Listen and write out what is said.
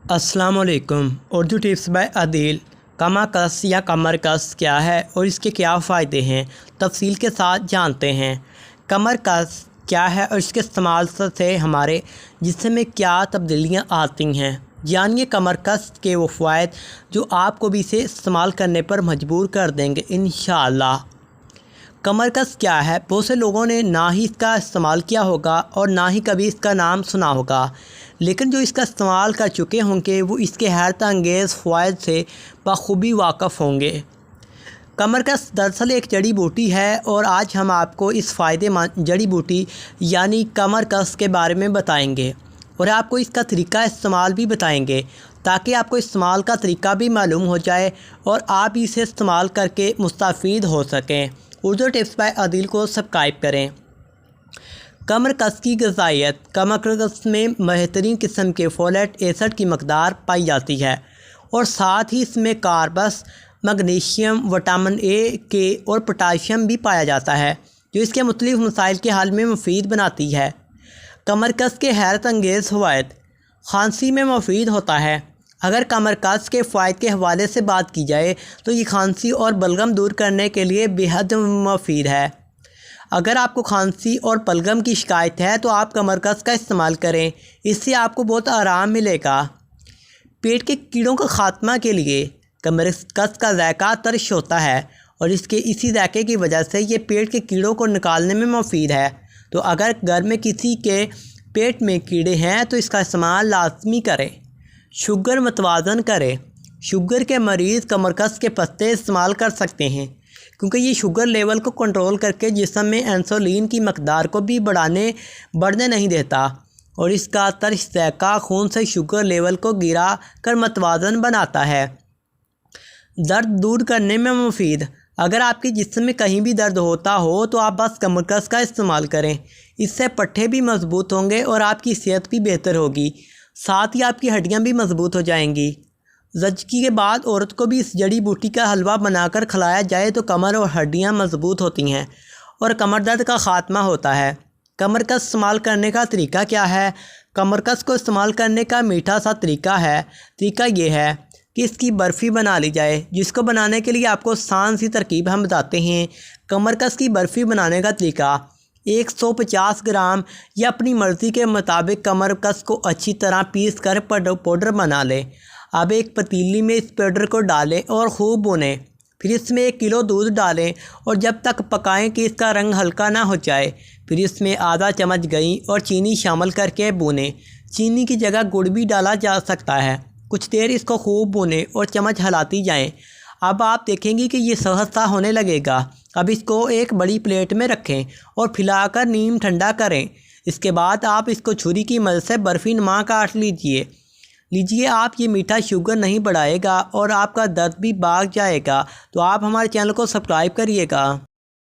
السلام علیکم۔ Urdu tips by عادل۔ کمر کس یا کمر کس کیا ہے اور اس کے کیا فائدے ہیں، تفصیل کے ساتھ جانتے ہیں۔ کمر کس کیا ہے اور اس کے استعمال سے ہمارے جسم میں کیا تبدیلیاں آتی ہیں، جانیے کمر کس کے وہ فوائد جو آپ کو بھی اسے استعمال کرنے پر مجبور کر دیں گے انشاءاللہ۔ کمر کس کیا ہے؟ بہت سے لوگوں نے نہ ہی اس کا استعمال کیا ہوگا اور نہ ہی کبھی اس کا نام سنا ہوگا، لیکن جو اس کا استعمال کر چکے ہوں گے وہ اس کے حیرت انگیز فوائد سے بخوبی واقف ہوں گے۔ کمر کس دراصل ایک جڑی بوٹی ہے اور آج ہم آپ کو اس فائدے مند جڑی بوٹی یعنی کمر کس کے بارے میں بتائیں گے اور آپ کو اس کا طریقہ استعمال بھی بتائیں گے تاکہ آپ کو استعمال کا طریقہ بھی معلوم ہو جائے اور آپ اسے استعمال کر کے مستفید ہو سکیں۔ اردو ٹپس بائی عادل کو سبسکرائب کریں۔ کمر کس کی غذائیت۔ کمر کس میں بہترین قسم کے فولیٹ ایسڈ کی مقدار پائی جاتی ہے اور ساتھ ہی اس میں کاربس، میگنیشیم، وٹامن اے کے اور پوٹاشیم بھی پایا جاتا ہے جو اس کے مختلف مسائل کے حل میں مفید بناتی ہے۔ کمر کس کے حیرت انگیز فوائد۔ کھانسی میں مفید ہوتا ہے۔ اگر کمر کس کے فوائد کے حوالے سے بات کی جائے تو یہ کھانسی اور بلغم دور کرنے کے لیے بے حد مفید ہے۔ اگر آپ کو کھانسی اور بلغم کی شکایت ہے تو آپ کمر کس کا استعمال کریں، اس سے آپ کو بہت آرام ملے گا۔ پیٹ کے کیڑوں کا خاتمہ کے لیے کمر کس کا ذائقہ ترش ہوتا ہے اور اسی ذائقے کی وجہ سے یہ پیٹ کے کیڑوں کو نکالنے میں مفید ہے۔ تو اگر گھر میں کسی کے پیٹ میں کیڑے ہیں تو اس کا استعمال لازمی کریں۔ شوگر متوازن کرے۔ شوگر کے مریض کمر کس کے پتے استعمال کر سکتے ہیں کیونکہ یہ شوگر لیول کو کنٹرول کر کے جسم میں انسولین کی مقدار کو بھی بڑھنے نہیں دیتا اور اس کا ترش ذائقہ خون سے شوگر لیول کو گرا کر متوازن بناتا ہے۔ درد دور کرنے میں مفید۔ اگر آپ کے جسم میں کہیں بھی درد ہوتا ہو تو آپ بس کمر کس کا استعمال کریں، اس سے پٹھے بھی مضبوط ہوں گے اور آپ کی صحت بھی بہتر ہوگی، ساتھ ہی آپ کی ہڈیاں بھی مضبوط ہو جائیں گی۔ زچگی کے بعد عورت کو بھی اس جڑی بوٹی کا حلوہ بنا کر کھلایا جائے تو کمر اور ہڈیاں مضبوط ہوتی ہیں اور کمر درد کا خاتمہ ہوتا ہے۔ کمر کس استعمال کرنے کا طریقہ کیا ہے؟ کمر کس کو استعمال کرنے کا میٹھا سا طریقہ ہے۔ طریقہ یہ ہے کہ اس کی برفی بنا لی جائے، جس کو بنانے کے لیے آپ کو آسان سی ترکیب ہم بتاتے ہیں۔ کمر کس کی برفی بنانے کا طریقہ: 150 گرام یا اپنی مرضی کے مطابق کمر کس کو اچھی طرح پیس کر پاؤڈر بنا لیں۔ اب ایک پتیلی میں اس پاؤڈر کو ڈالیں اور خوب بھونیں، پھر اس میں 1 کلو دودھ ڈالیں اور جب تک پکائیں کہ اس کا رنگ ہلکا نہ ہو جائے، پھر اس میں آدھا چمچ گھی اور چینی شامل کر کے بھونیں۔ چینی کی جگہ گڑ بھی ڈالا جا سکتا ہے۔ کچھ دیر اس کو خوب بھونیں اور چمچ ہلاتی جائیں۔ اب آپ دیکھیں گی کہ یہ سخت سا ہونے لگے گا۔ اب اس کو ایک بڑی پلیٹ میں رکھیں اور پھیلا کر نیم ٹھنڈا کریں۔ اس کے بعد آپ اس کو چھری کی مدد سے برفی نما کاٹ لیجئے۔ آپ یہ میٹھا شوگر نہیں بڑھائے گا اور آپ کا درد بھی بھاگ جائے گا۔ تو آپ ہمارے چینل کو سبسکرائب کریے گا۔